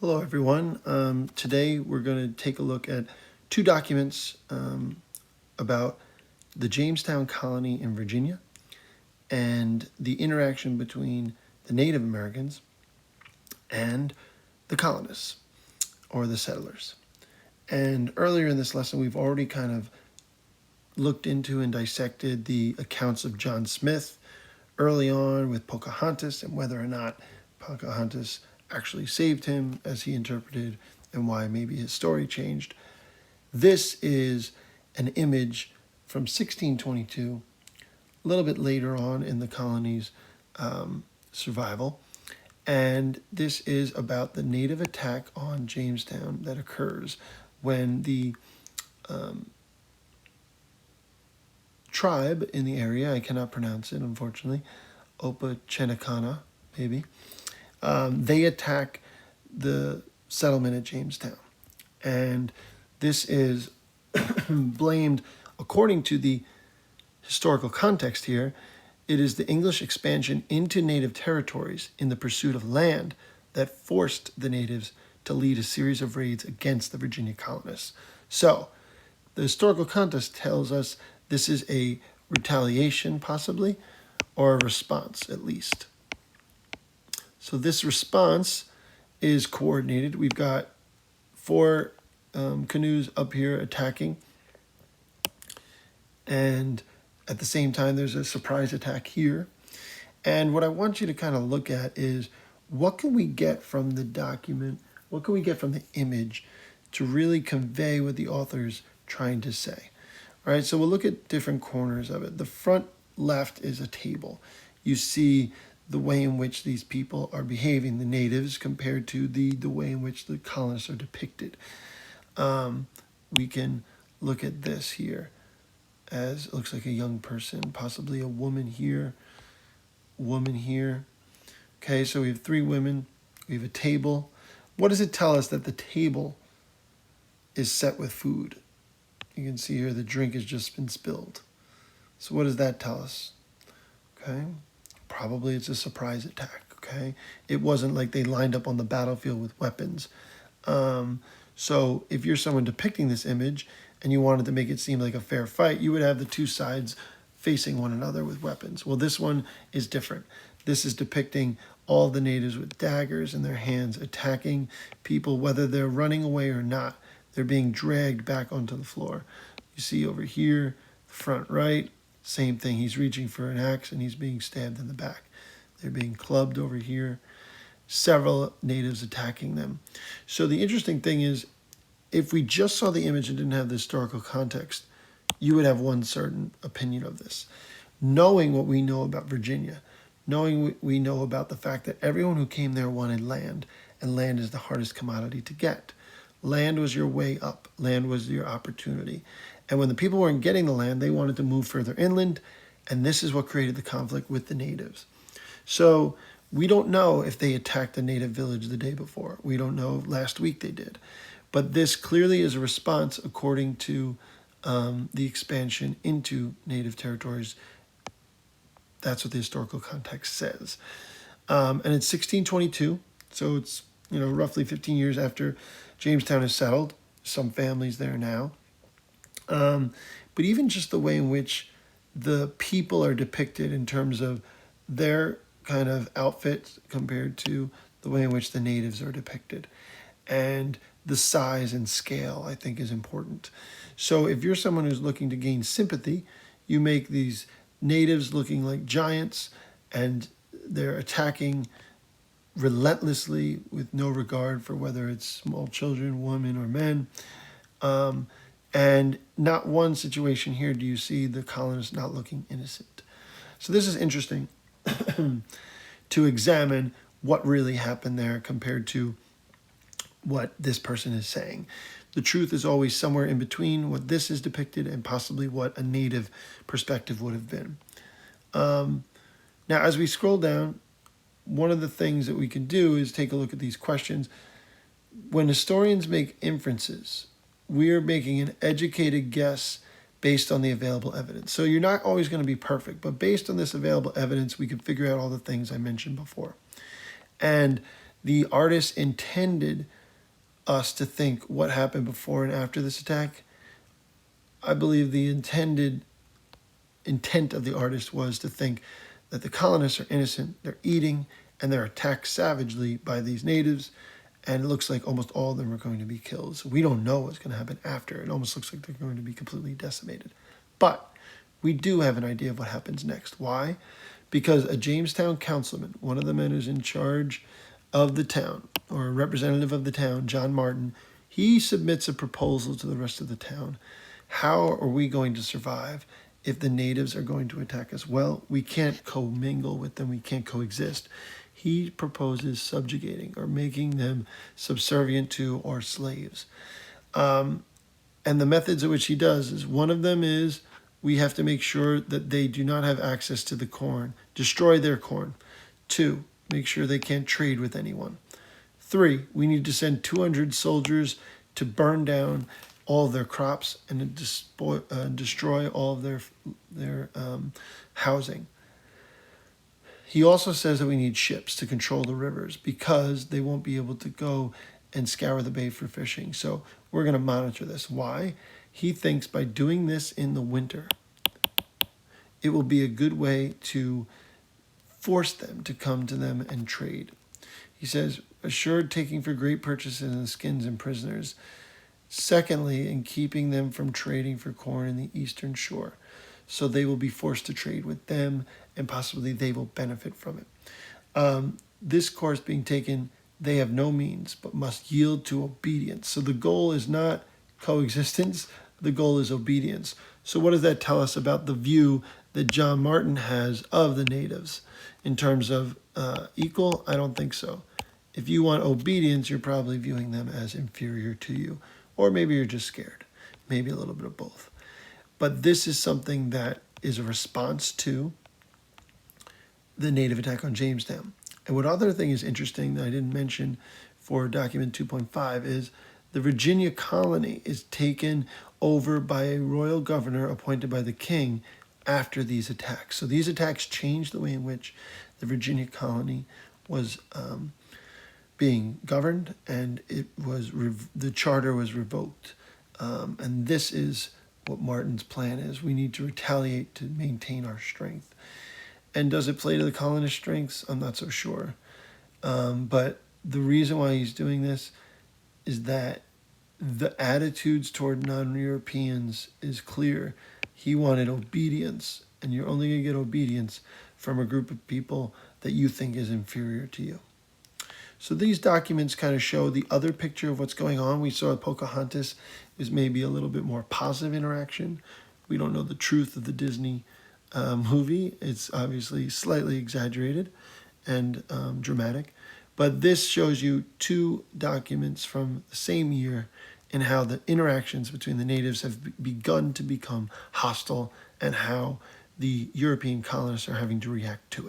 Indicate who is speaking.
Speaker 1: Hello, everyone. Today we're going to take a look at two documents about the Jamestown colony in Virginia and the interaction between the Native Americans and the colonists or the settlers. And earlier in this lesson, we've already kind of looked into and dissected the accounts of John Smith early on with Pocahontas and whether or not Pocahontas actually saved him as he interpreted and why maybe his story changed. This is an image from 1622, a little bit later on in the colony's survival. And this is about the native attack on Jamestown that occurs when the tribe in the area, I cannot pronounce it unfortunately, Opachenacana maybe, they attack the settlement at Jamestown. And this is blamed, according to the historical context here, it is the English expansion into native territories in the pursuit of land that forced the natives to lead a series of raids against the Virginia colonists. So, the historical context tells us this is a retaliation, possibly, or a response, at least. So this response is coordinated. We've got four canoes up here attacking, and at the same time there's a surprise attack here. And what I want you to kind of look at is what can we get from the document, what can we get from the image to really convey what the author's trying to say. All right, so we'll look at different corners of it. The front left is a table. You see the way in which these people are behaving, the natives, compared to the way in which the colonists are depicted. We can look at this here as it looks like a young person, possibly a woman here, woman here. Okay, so we have three women. We have a table. What does it tell us that the table is set with food? You can see here the drink has just been spilled. So what does that tell us? Okay, probably it's a surprise attack. Okay, it wasn't like they lined up on the battlefield with weapons. So if you're someone depicting this image and you wanted to make it seem like a fair fight, you would have the two sides facing one another with weapons. Well, this one is different. This is depicting all the natives with daggers in their hands attacking people, whether they're running away or not. They're being dragged back onto the floor. You see over here, front right, same thing. He's reaching for an axe and he's being stabbed in the back. They're being clubbed over here. Several natives attacking them. So the interesting thing is, if we just saw the image and didn't have the historical context, you would have one certain opinion of this. Knowing what we know about Virginia, knowing what we know about the fact that everyone who came there wanted land, and land is the hardest commodity to get. Land was your way up. Land was your opportunity. And when the people weren't getting the land, they wanted to move further inland, and this is what created the conflict with the natives. So we don't know if they attacked the native village the day before. We don't know if last week they did. But this clearly is a response according to the expansion into native territories. That's what the historical context says. And it's 1622, so it's roughly 15 years after Jamestown is settled. Some families there now. But even just the way in which the people are depicted in terms of their kind of outfit compared to the way in which the natives are depicted. And the size and scale, I think, is important. So if you're someone who's looking to gain sympathy, you make these natives looking like giants, and they're attacking relentlessly with no regard for whether it's small children, women, or men. And not one situation here do you see the colonists not looking innocent. So this is interesting to examine what really happened there compared to what this person is saying. The truth is always somewhere in between what this is depicted and possibly what a native perspective would have been. Now, as we scroll down, one of the things that we can do is take a look at these questions. When historians make inferences, we are making an educated guess based on the available evidence. So you're not always going to be perfect, but based on this available evidence, we can figure out all the things I mentioned before. And The artist intended us to think what happened before and after this attack. I believe the intent of the artist was to think that the colonists are innocent, they're eating, and they're attacked savagely by these natives, and it looks like almost all of them are going to be killed. So we don't know what's going to happen after. It almost looks like they're going to be completely decimated. But we do have an idea of what happens next. Why? Because a Jamestown councilman, one of the men who's in charge of the town, or a representative of the town, John Martin, he submits a proposal to the rest of the town. How are we going to survive if the natives are going to attack us? Well, we can't commingle with them, we can't coexist. He proposes subjugating or making them subservient to or slaves. And the methods at which he does is, one of them is we have to make sure that they do not have access to the corn, destroy their corn. 2, make sure they can't trade with anyone. 3, we need to send 200 soldiers to burn down all of their crops and destroy all of their housing. He also says that we need ships to control the rivers because they won't be able to go and scour the bay for fishing. So we're going to monitor this. Why? He thinks by doing this in the winter, it will be a good way to force them to come to them and trade. He says, assured taking for great purchases in skins and prisoners. Secondly, in keeping them from trading for corn in the eastern shore. So they will be forced to trade with them, and possibly they will benefit from it. This course being taken, they have no means, but must yield to obedience. So the goal is not coexistence, the goal is obedience. So what does that tell us about the view that John Martin has of the natives? In terms of equal, I don't think so. If you want obedience, you're probably viewing them as inferior to you. Or maybe you're just scared. Maybe a little bit of both. But this is something that is a response to the native attack on Jamestown. And what other thing is interesting that I didn't mention for document 2.5 is the Virginia colony is taken over by a royal governor appointed by the king after these attacks. So these attacks changed the way in which the Virginia colony was being governed, and it was the charter was revoked. And this is what Martin's plan is. We need to retaliate to maintain our strength. And does it play to the colonists' strengths? I'm not so sure. But the reason why he's doing this is that the attitudes toward non-Europeans is clear. He wanted obedience, and you're only going to get obedience from a group of people that you think is inferior to you. So these documents kind of show the other picture of what's going on. We saw Pocahontas is maybe a little bit more positive interaction. We don't know the truth of the Disney movie. It's obviously slightly exaggerated and dramatic. But this shows you 2 documents from the same year and how the interactions between the natives have begun to become hostile and how the European colonists are having to react to it.